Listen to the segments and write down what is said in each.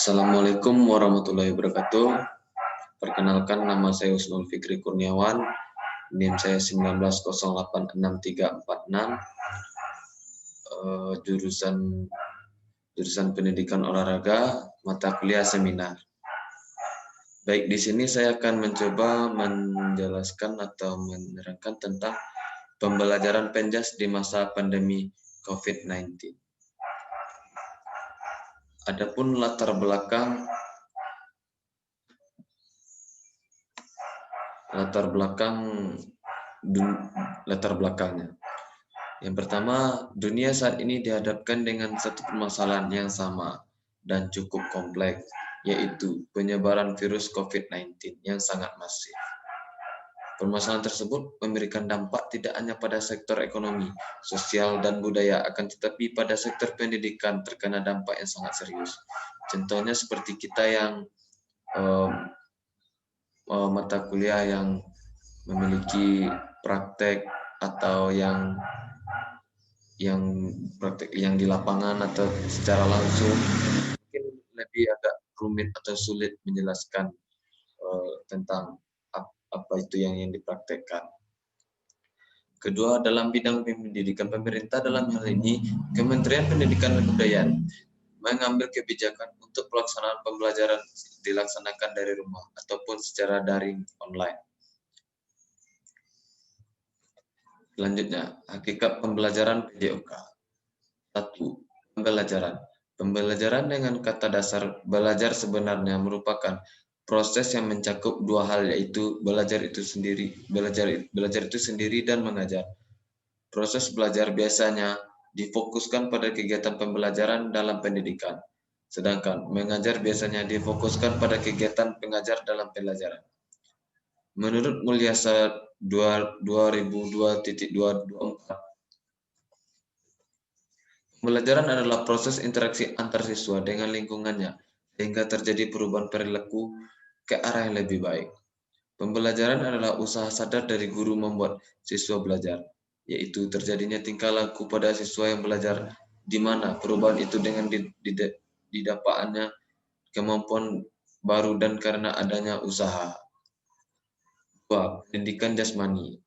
Assalamualaikum warahmatullahi wabarakatuh. Perkenalkan, nama saya Husnul Fikri Kurniawan, NIM saya 19086346, jurusan Pendidikan Olahraga, mata kuliah seminar. Baik, di sini saya akan mencoba menjelaskan atau menerangkan tentang pembelajaran penjas di masa pandemi COVID-19. Adapun latar belakangnya. Yang pertama, dunia saat ini dihadapkan dengan satu permasalahan yang sama dan cukup kompleks, yaitu penyebaran virus COVID-19 yang sangat masif. Permasalahan tersebut memberikan dampak tidak hanya pada sektor ekonomi, sosial, dan budaya, akan tetapi pada sektor pendidikan terkena dampak yang sangat serius. Contohnya seperti kita yang mata kuliah yang memiliki praktek atau yang praktek yang di lapangan atau secara langsung, mungkin lebih agak rumit atau sulit menjelaskan tentang apa itu yang dipraktekkan. Kedua, dalam bidang pendidikan, pemerintah dalam hal ini Kementerian Pendidikan dan Kebudayaan mengambil kebijakan untuk pelaksanaan pembelajaran dilaksanakan dari rumah ataupun secara daring online. Selanjutnya, hakikat pembelajaran PJOK. 1. Pembelajaran. Pembelajaran dengan kata dasar belajar sebenarnya merupakan proses yang mencakup dua hal, yaitu belajar itu sendiri dan mengajar. Proses belajar biasanya difokuskan pada kegiatan pembelajaran dalam pendidikan, sedangkan mengajar biasanya difokuskan pada kegiatan pengajar dalam pelajaran. Menurut Mulyasa 2002.224, pembelajaran adalah proses interaksi antar siswa dengan lingkungannya sehingga terjadi perubahan perilaku ke arah yang lebih baik. Pembelajaran adalah usaha sadar dari guru membuat siswa belajar, yaitu terjadinya tingkah laku pada siswa yang belajar, di mana perubahan itu dengan didapatkannya kemampuan baru dan karena adanya usaha. 2. Pendidikan jasmani.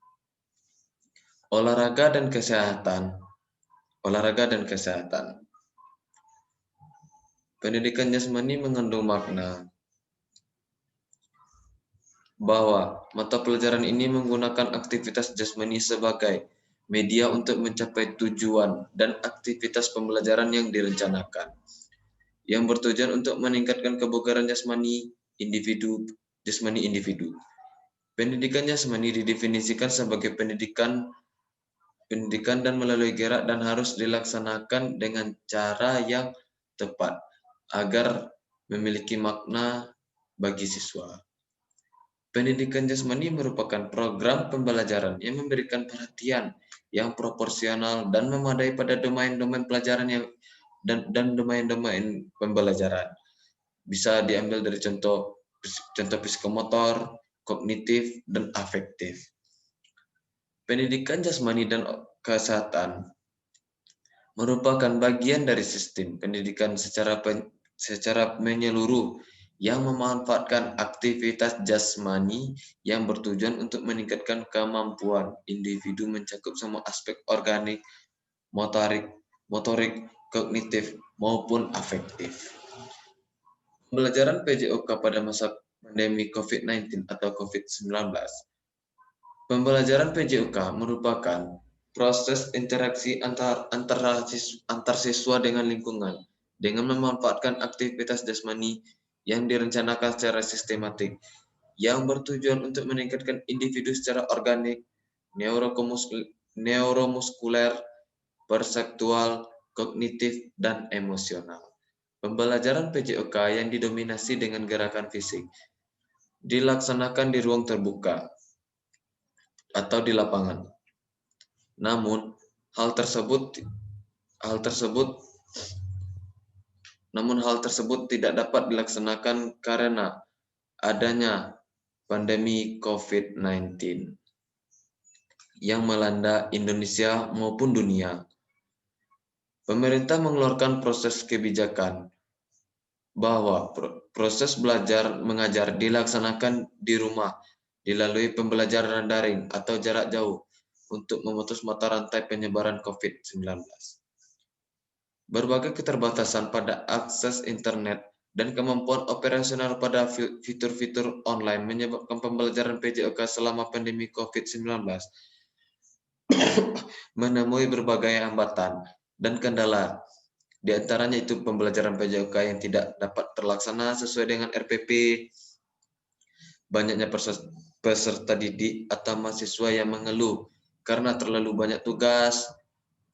Olahraga dan kesehatan. Pendidikan jasmani mengandung makna bahwa mata pelajaran ini menggunakan aktivitas jasmani sebagai media untuk mencapai tujuan dan aktivitas pembelajaran yang direncanakan, yang bertujuan untuk meningkatkan kebugaran jasmani individu. Pendidikan jasmani didefinisikan sebagai pendidikan dan melalui gerak dan harus dilaksanakan dengan cara yang tepat agar memiliki makna bagi siswa. Pendidikan jasmani merupakan program pembelajaran yang memberikan perhatian yang proporsional dan memadai pada domain-domain pelajaran dan domain-domain pembelajaran. Bisa diambil dari contoh psikomotor, kognitif, dan afektif. Pendidikan jasmani dan kesehatan merupakan bagian dari sistem pendidikan secara menyeluruh yang memanfaatkan aktivitas jasmani yang bertujuan untuk meningkatkan kemampuan individu mencakup semua aspek organik, motorik, kognitif, maupun afektif. Pembelajaran PJOK pada masa pandemi COVID-19 atau COVID-19. Pembelajaran PJOK merupakan proses interaksi antar siswa dengan lingkungan dengan memanfaatkan aktivitas jasmani yang direncanakan secara sistematik yang bertujuan untuk meningkatkan individu secara organik, neuromuskuler, perseptual, kognitif, dan emosional. Pembelajaran PJOK yang didominasi dengan gerakan fisik dilaksanakan di ruang terbuka atau di lapangan. Namun hal tersebut tidak dapat dilaksanakan karena adanya pandemi COVID-19 yang melanda Indonesia maupun dunia. Pemerintah mengeluarkan proses kebijakan bahwa proses belajar mengajar dilaksanakan di rumah dilalui pembelajaran daring atau jarak jauh untuk memutus mata rantai penyebaran COVID-19. Berbagai keterbatasan pada akses internet dan kemampuan operasional pada fitur-fitur online menyebabkan pembelajaran PJOK selama pandemi COVID-19 menemui berbagai hambatan dan kendala. Di antaranya itu pembelajaran PJOK yang tidak dapat terlaksana sesuai dengan RPP, banyaknya peserta didik atau mahasiswa yang mengeluh karena terlalu banyak tugas,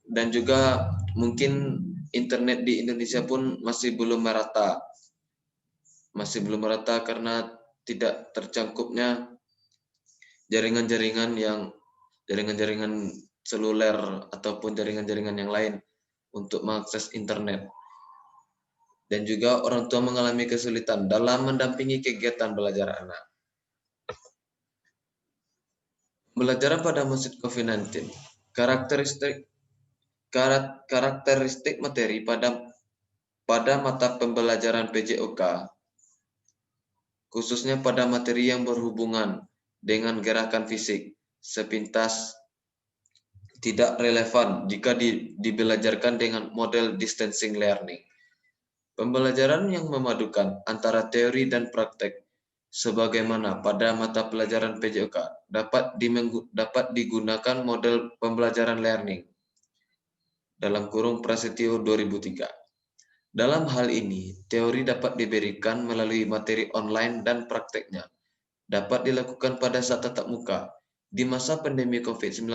dan juga mungkin internet di Indonesia pun masih belum merata. Karena tidak tercangkupnya jaringan-jaringan seluler ataupun jaringan-jaringan yang lain untuk mengakses internet. Dan juga orang tua mengalami kesulitan dalam mendampingi kegiatan belajar anak. Pembelajaran pada masa COVID-19. Karakteristik materi pada mata pembelajaran PJOK, khususnya pada materi yang berhubungan dengan gerakan fisik, sepintas tidak relevan jika dibelajarkan dengan model distancing learning. Pembelajaran yang memadukan antara teori dan praktek, sebagaimana pada mata pelajaran PJOK, dapat digunakan model pembelajaran learning dalam kurung Prasetyo 2003. Dalam hal ini, teori dapat diberikan melalui materi online dan prakteknya dapat dilakukan pada saat tatap muka. Di masa pandemi COVID-19,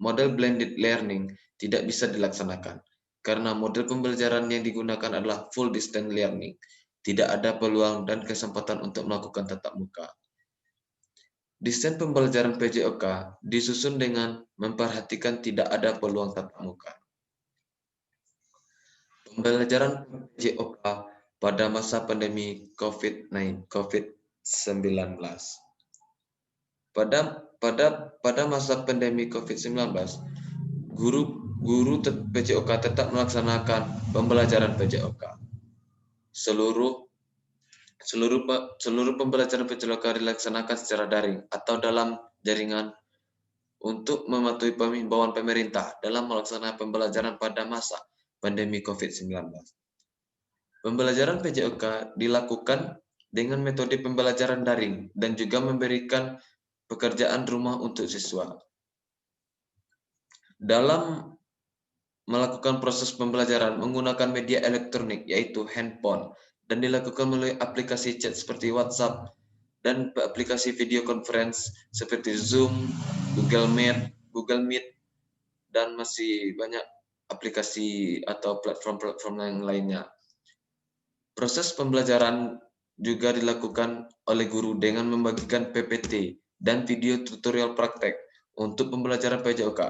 model blended learning tidak bisa dilaksanakan karena model pembelajaran yang digunakan adalah full distance learning. Tidak ada peluang dan kesempatan untuk melakukan tatap muka. Desain pembelajaran PJOK disusun dengan memperhatikan tidak ada peluang tatap muka. Pembelajaran PJOK pada masa pandemi COVID-19. Pada masa pandemi COVID-19, guru PJOK tetap melaksanakan pembelajaran PJOK. Seluruh pembelajaran PJOK dilaksanakan secara daring atau dalam jaringan untuk mematuhi himbauan pemerintah dalam melaksanakan pembelajaran pada masa pandemi COVID-19. Pembelajaran PJOK dilakukan dengan metode pembelajaran daring dan juga memberikan pekerjaan rumah untuk siswa. Dalam melakukan proses pembelajaran menggunakan media elektronik yaitu handphone dan dilakukan melalui aplikasi chat seperti WhatsApp dan aplikasi video conference seperti Zoom, Google Meet, dan masih banyak aplikasi atau platform-platform yang lainnya. Proses pembelajaran juga dilakukan oleh guru dengan membagikan PPT dan video tutorial praktek untuk pembelajaran PJOK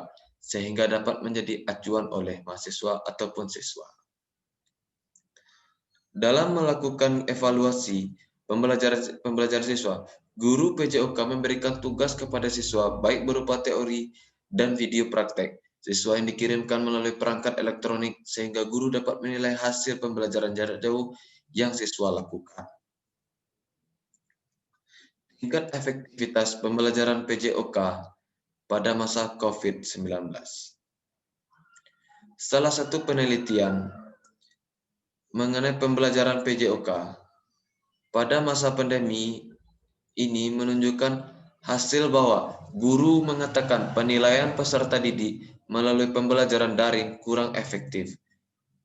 sehingga dapat menjadi acuan oleh mahasiswa ataupun siswa. Dalam melakukan evaluasi pembelajaran siswa, guru PJOK memberikan tugas kepada siswa baik berupa teori dan video praktek. Siswa yang dikirimkan melalui perangkat elektronik sehingga guru dapat menilai hasil pembelajaran jarak jauh yang siswa lakukan. Tingkat efektivitas pembelajaran PJOK pada masa COVID-19. Salah satu penelitian mengenai pembelajaran PJOK pada masa pandemi ini menunjukkan hasil bahwa guru mengatakan penilaian peserta didik melalui pembelajaran daring kurang efektif.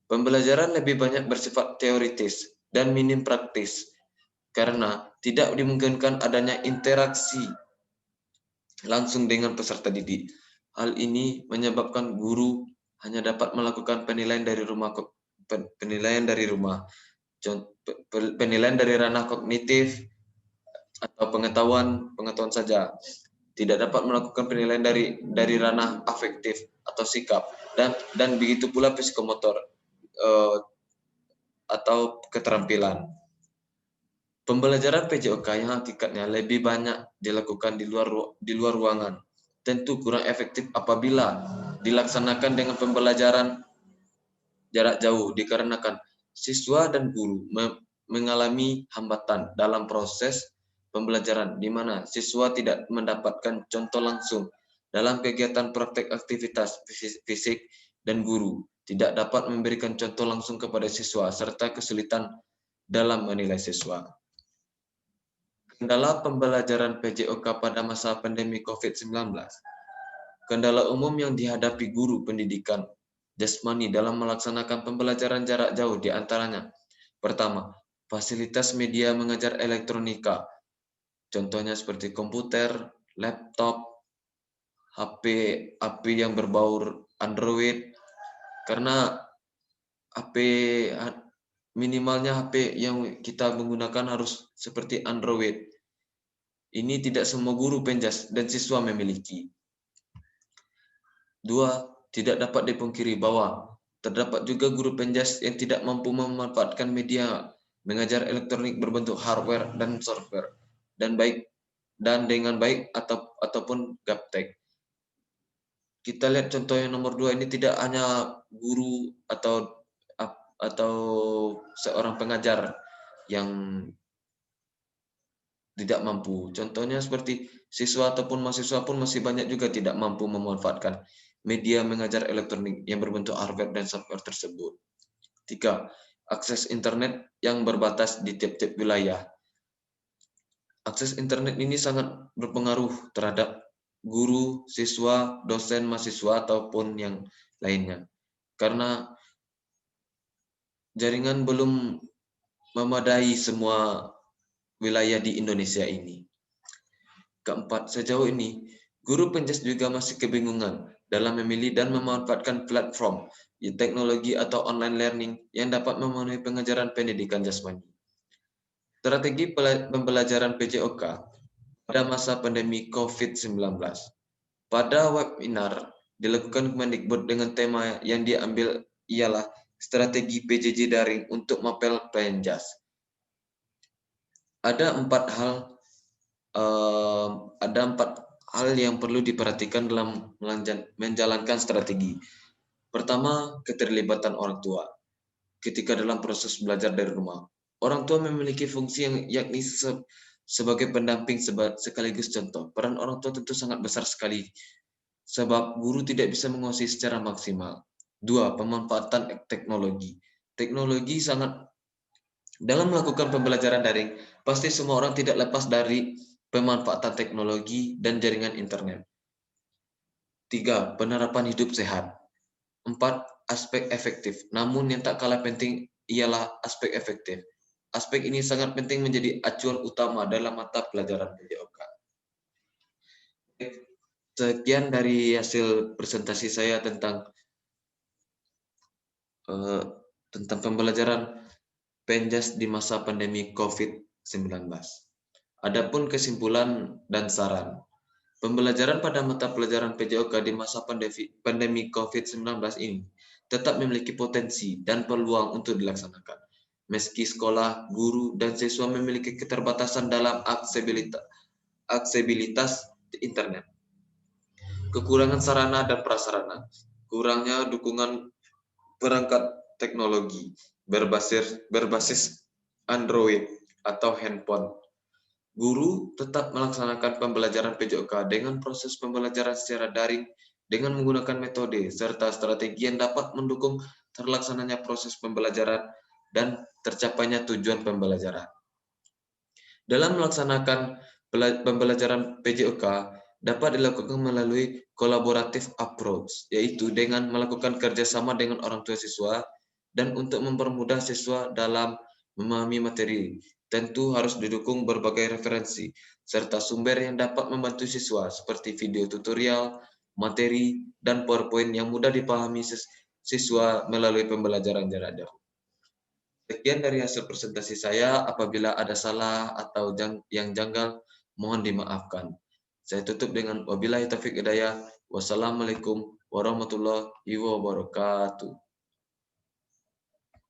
Pembelajaran lebih banyak bersifat teoritis dan minim praktis karena tidak dimungkinkan adanya interaksi langsung dengan peserta didik. Hal ini menyebabkan guru hanya dapat melakukan penilaian dari rumah, penilaian dari ranah kognitif atau pengetahuan saja. Tidak dapat melakukan penilaian dari ranah afektif atau sikap dan begitu pula psikomotor atau keterampilan. Pembelajaran PJOK yang hakikatnya lebih banyak dilakukan di luar ruangan tentu kurang efektif apabila dilaksanakan dengan pembelajaran jarak jauh dikarenakan siswa dan guru mengalami hambatan dalam proses pembelajaran, di mana siswa tidak mendapatkan contoh langsung dalam kegiatan praktek aktivitas fisik dan guru tidak dapat memberikan contoh langsung kepada siswa serta kesulitan dalam menilai siswa. Kendala pembelajaran PJOK pada masa pandemi COVID-19. Kendala umum yang dihadapi guru pendidikan jasmani dalam melaksanakan pembelajaran jarak jauh di antaranya. Pertama, fasilitas media mengajar elektronika. Contohnya seperti komputer, laptop, HP yang berbaur Android. Karena HP minimalnya HP yang kita menggunakan harus seperti Android. Ini tidak semua guru penjas dan siswa memiliki. 2. Tidak dapat dipungkiri bahwa terdapat juga guru penjas yang tidak mampu memanfaatkan media mengajar elektronik berbentuk hardware dan software dan dengan baik ataupun gaptek. Kita lihat contoh yang nomor 2 ini, tidak hanya guru atau seorang pengajar yang tidak mampu. Contohnya seperti siswa ataupun mahasiswa pun masih banyak juga tidak mampu memanfaatkan media mengajar elektronik yang berbentuk hardware dan software tersebut. 3. Akses internet yang berbatas di tiap-tiap wilayah. Akses internet ini sangat berpengaruh terhadap guru, siswa, dosen, mahasiswa, ataupun yang lainnya. Karena jaringan belum memadai semua wilayah di Indonesia ini. Keempat, sejauh ini, guru penjas juga masih kebingungan dalam memilih dan memanfaatkan platform teknologi atau online learning yang dapat memenuhi pengajaran pendidikan jasmani. Strategi pembelajaran PJOK pada masa pandemi COVID-19. Pada webinar dilakukan Kemendikbud dengan tema yang diambil ialah strategi PJJ daring untuk mapel penjas. Ada empat hal yang perlu diperhatikan dalam menjalankan strategi. Pertama, keterlibatan orang tua ketika dalam proses belajar dari rumah. Orang tua memiliki fungsi yang yakni sebagai pendamping sekaligus contoh. Peran orang tua tentu sangat besar sekali, sebab guru tidak bisa menguasai secara maksimal. 2. Pemanfaatan teknologi. Teknologi sangat dalam melakukan pembelajaran daring, pasti semua orang tidak lepas dari pemanfaatan teknologi dan jaringan internet. 3. Penerapan hidup sehat. 4. Aspek efektif. Namun yang tak kalah penting ialah aspek efektif. Aspek ini sangat penting menjadi acuan utama dalam mata pelajaran PJOK. Sekian dari hasil presentasi saya tentang pembelajaran penjas di masa pandemi COVID-19. Adapun kesimpulan dan saran. Pembelajaran pada mata pelajaran PJOK di masa pandemi COVID-19 ini tetap memiliki potensi dan peluang untuk dilaksanakan. Meski sekolah, guru, dan siswa memiliki keterbatasan dalam aksesibilitas internet, kekurangan sarana dan prasarana, kurangnya dukungan perangkat teknologi berbasis Android atau handphone. Guru tetap melaksanakan pembelajaran PJOK dengan proses pembelajaran secara daring dengan menggunakan metode serta strategi yang dapat mendukung terlaksananya proses pembelajaran dan tercapainya tujuan pembelajaran. Dalam melaksanakan pembelajaran PJOK dapat dilakukan melalui collaborative approach, yaitu dengan melakukan kerjasama dengan orang tua siswa dan untuk mempermudah siswa dalam memahami materi. Tentu harus didukung berbagai referensi serta sumber yang dapat membantu siswa seperti video tutorial, materi, dan PowerPoint yang mudah dipahami siswa melalui pembelajaran jarak jauh. Sekian dari hasil presentasi saya. Apabila ada salah atau yang janggal, mohon dimaafkan. Saya tutup dengan wabillahi taufiq hidayah. Wassalamualaikum warahmatullahi wabarakatuh.